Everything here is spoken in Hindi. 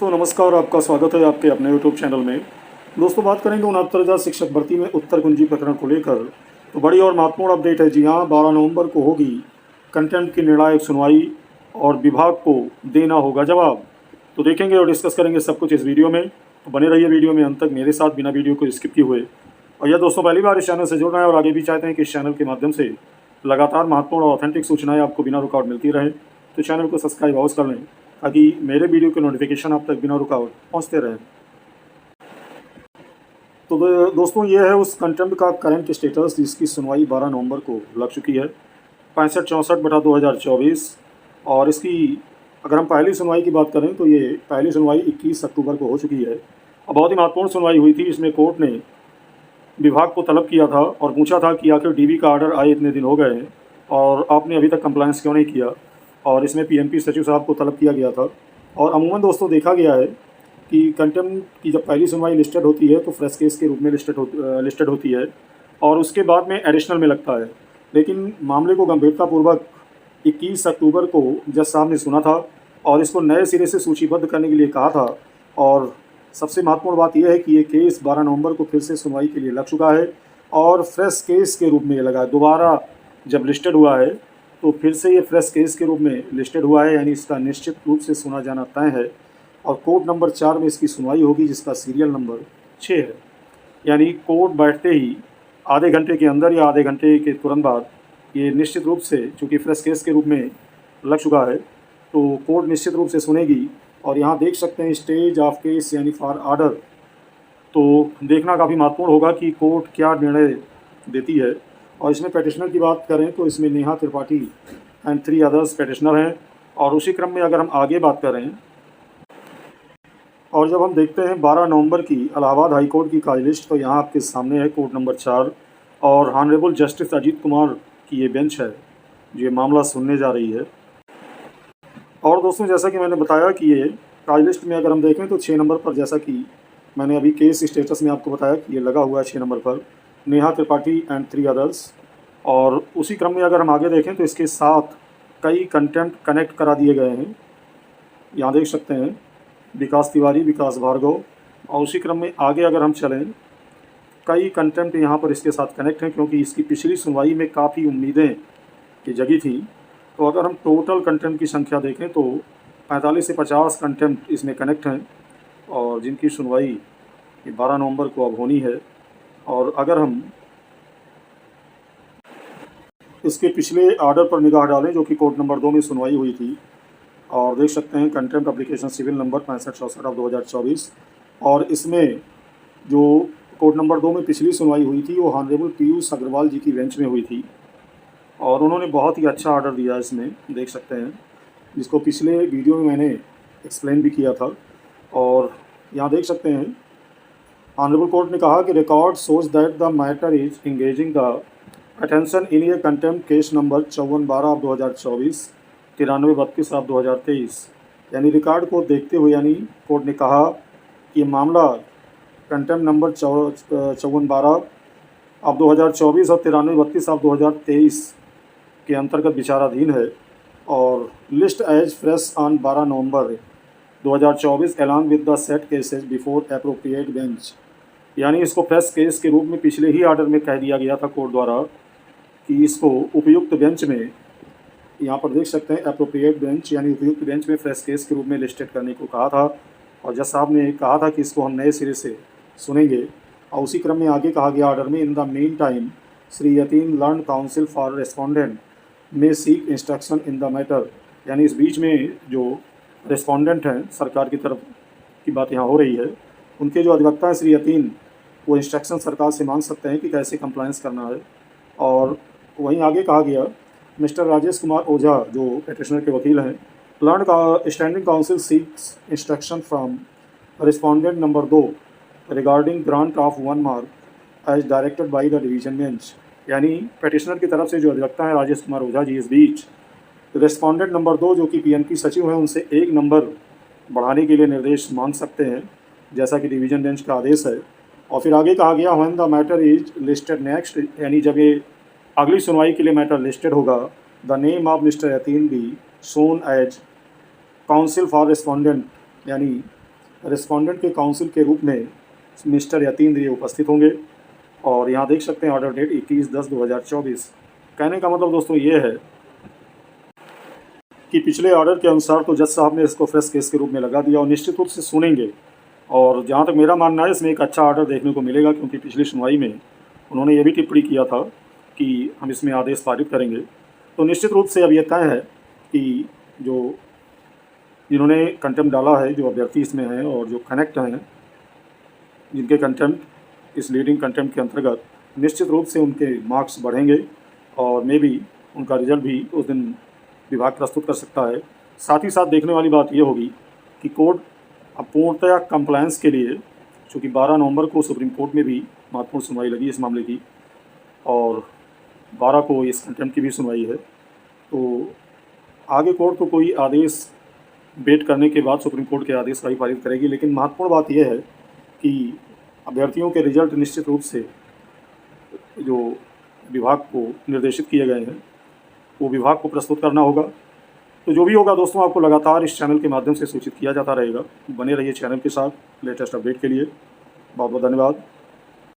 दोस्तों नमस्कार, आपका स्वागत है आपके अपने यूट्यूब चैनल में। दोस्तों बात करेंगे 69,000 शिक्षक भर्ती में उत्तर कुंजी प्रकरण को लेकर। तो बड़ी और महत्वपूर्ण अपडेट है। जी हाँ, 12 नवंबर को होगी कंटेंट की निर्णायक सुनवाई और विभाग को देना होगा जवाब। तो देखेंगे और डिस्कस करेंगे सब कुछ इस वीडियो में। तो बने रहिए वीडियो में अंत तक मेरे साथ, बिना वीडियो को स्किप किए हुए। और यह दोस्तों पहली बार इस चैनल से जुड़ रहे हैं और आगे भी चाहते हैं कि इस चैनल के माध्यम से लगातार महत्वपूर्ण और ऑथेंटिक सूचनाएं आपको बिना रुकावट मिलती रहे, तो चैनल को सब्सक्राइब अवश्य कर लें ताकि मेरे वीडियो के नोटिफिकेशन आप तक बिना रुकावट पहुंचते रहें। तो दोस्तों ये है उस कंटेम्प्ट का करंट स्टेटस जिसकी सुनवाई 12 नवंबर को लग चुकी है, 6564/2024। और इसकी अगर हम पहली सुनवाई की बात करें तो ये पहली सुनवाई 21 अक्टूबर को हो चुकी है और बहुत ही महत्वपूर्ण सुनवाई हुई थी। इसमें कोर्ट ने विभाग को तलब किया था और पूछा था कि आखिर डीबी का ऑर्डर आए इतने दिन हो गए हैं और आपने अभी तक कंप्लायंस क्यों नहीं किया। और इसमें पीएनपी सचिव साहब को तलब किया गया था। और अमूमन दोस्तों देखा गया है कि कंटेम्प्ट की जब पहली सुनवाई लिस्टेड होती है तो फ्रेश केस के रूप में लिस्टेड होती है और उसके बाद में एडिशनल में लगता है। लेकिन मामले को गंभीरतापूर्वक 21 अक्टूबर को जज साहब ने सुना था और इसको नए सिरे से सूचीबद्ध करने के लिए कहा था। और सबसे महत्वपूर्ण बात यह है कि ये केस 12 नवंबर को फिर से सुनवाई के लिए लग चुका है और फ्रेश केस के रूप में ये लगा है। दोबारा जब लिस्टेड हुआ है तो फिर से ये फ्रेश केस के रूप में लिस्टेड हुआ है, यानी इसका निश्चित रूप से सुना जाना तय है। और कोर्ट नंबर 4 में इसकी सुनवाई होगी जिसका सीरियल नंबर 6 है। यानी कोर्ट बैठते ही आधे घंटे के अंदर या आधे घंटे के तुरंत बाद ये निश्चित रूप से, चूँकि फ्रेश केस के रूप में लग चुका है, तो कोर्ट निश्चित रूप से सुनेगी। और यहाँ देख सकते हैं स्टेज ऑफ केस यानी फॉर ऑर्डर। तो देखना काफ़ी महत्वपूर्ण होगा कि कोर्ट क्या निर्णय देती है। और इसमें पेटिशनर की बात करें तो इसमें Neha Tripathi and 3 others petitioner हैं। और उसी क्रम में अगर हम आगे बात करें और जब हम देखते हैं 12 नवंबर की इलाहाबाद हाई कोर्ट की कार्य लिस्ट, तो यहाँ आपके सामने है कोर्ट नंबर 4 और ऑनरेबल जस्टिस अजीत कुमार की ये बेंच है जो ये मामला सुनने जा रही है। और दोस्तों जैसा कि मैंने बताया कि ये कार्य लिस्ट में अगर हम देखें तो 6 नंबर पर, जैसा कि मैंने अभी केस स्टेटस में आपको बताया कि ये लगा हुआ है 6 नंबर पर, नेहा त्रिपाठी एंड 3 अदर्स। और उसी क्रम में अगर हम आगे देखें तो इसके साथ कई कंटेंट कनेक्ट करा दिए गए हैं। यहाँ देख सकते हैं विकास तिवारी, विकास भार्गव। और उसी क्रम में आगे अगर हम चलें, कई कंटेंट यहाँ पर इसके साथ कनेक्ट हैं क्योंकि इसकी पिछली सुनवाई में काफ़ी उम्मीदें की जगी थी। तो अगर हम टोटल कंटेंट की संख्या देखें तो 45 से 50 कंटेंट इसमें कनेक्ट हैं और जिनकी सुनवाई 12 नवंबर को अब होनी है। और अगर हम इसके पिछले ऑर्डर पर निगाह डालें जो कि कोर्ट नंबर 2 में सुनवाई हुई थी, और देख सकते हैं कंटेम्प्ट एप्लीकेशन सिविल नंबर 6564/2024। और इसमें जो कोर्ट नंबर 2 में पिछली सुनवाई हुई थी वो ऑनरेबल पीयूष अग्रवाल जी की बेंच में हुई थी और उन्होंने बहुत ही अच्छा ऑर्डर दिया इसमें, देख सकते हैं, जिसको पिछले वीडियो में मैंने एक्सप्लेन भी किया था। और यहाँ देख सकते हैं ऑनरेबल कोर्ट ने कहा कि record shows that the matter is engaging the attention in A contempt case number 54/12/2024, 9332/2023। यानी रिकॉर्ड को देखते हुए, यानी कोर्ट ने कहा कि ये मामला कंटेम्प्ट नंबर 54/12/2024 और 9332/2023 के अंतर्गत विचाराधीन है और list as fresh on 12 November 2024 along with the set cases before appropriate bench. यानी इसको फ्रेश केस के रूप में पिछले ही ऑर्डर में कह दिया गया था कोर्ट द्वारा कि इसको उपयुक्त बेंच में, यहाँ पर देख सकते हैं एप्रोप्रिएट बेंच यानी उपयुक्त बेंच में फ्रेश केस के रूप में लिस्टेड करने को कहा था। और जज साहब ने कहा था कि इसको हम नए सिरे से सुनेंगे। और उसी क्रम में आगे कहा गया ऑर्डर में, in the meantime Shri Yatin learned counsel for respondent may seek instruction in the matter. यानी इस बीच में जो रेस्पोंडेंट हैं, सरकार की तरफ की बात यहाँ हो रही है, उनके जो अधिवक्ता हैं श्री यतीन, वो इंस्ट्रक्शन सरकार से मांग सकते हैं कि कैसे कंप्लायंस करना है। और वहीं आगे कहा गया, मिस्टर राजेश कुमार ओझा जो पेटिशनर के वकील हैं, लर्न का standing counsel seeks instruction from respondent number 2 regarding grant of 1 mark as directed by the division bench. यानी पेटिशनर की तरफ से जो अधिवक्ता हैं राजेश कुमार ओझा जी, इस बीच रिस्पोंडेंट नंबर 2 जो कि पीएनपी सचिव हैं, उनसे 1 नंबर बढ़ाने के लिए निर्देश मांग सकते हैं जैसा कि डिवीजन बेंच का आदेश है। और फिर आगे कहा गया, when the matter is listed next, यानी जब ये अगली सुनवाई के लिए मैटर लिस्टेड होगा, the name of mister Yatin B Shon as counsel for respondent, यानी रिस्पोंडेंट के काउंसिल के रूप में मिस्टर यतीन रे उपस्थित होंगे। और यहाँ देख सकते हैं ऑर्डर डेट 21/10/2024। कहने का मतलब दोस्तों ये है कि पिछले ऑर्डर के अनुसार तो जज साहब ने इसको फ्रेश केस के रूप में लगा दिया और निश्चित रूप से सुनेंगे। और जहाँ तक मेरा मानना है इसमें एक अच्छा ऑर्डर देखने को मिलेगा, क्योंकि पिछली सुनवाई में उन्होंने ये भी टिप्पणी किया था कि हम इसमें आदेश पारित करेंगे। तो निश्चित रूप से अब ये तय है कि जो जिन्होंने कंटेम्प्ट डाला है, जो अभ्यर्थी इसमें हैं और जो कनेक्ट हैं, जिनके कंटेम्प्ट इस लीडिंग कंटेम्प्ट के अंतर्गत, निश्चित रूप से उनके मार्क्स बढ़ेंगे और मे भी उनका रिजल्ट भी उस दिन विभाग प्रस्तुत कर सकता है। साथ ही साथ देखने वाली बात ये होगी कि कोर्ट अब पूर्णतया कंप्लायंस के लिए, चूँकि 12 नवंबर को सुप्रीम कोर्ट में भी महत्वपूर्ण सुनवाई लगी इस मामले की और 12 को इस कंटेम्प्ट की भी सुनवाई है, तो आगे कोर्ट को कोई आदेश वेट करने के बाद सुप्रीम कोर्ट के आदेश का ही पारित करेगी। लेकिन महत्वपूर्ण बात यह है कि अभ्यर्थियों के रिजल्ट निश्चित रूप से जो विभाग को निर्देशित किए गए हैं वो विभाग को प्रस्तुत करना होगा। तो जो भी होगा दोस्तों, आपको लगातार इस चैनल के माध्यम से सूचित किया जाता रहेगा। बने रहिए चैनल के साथ लेटेस्ट अपडेट के लिए। बहुत बहुत धन्यवाद।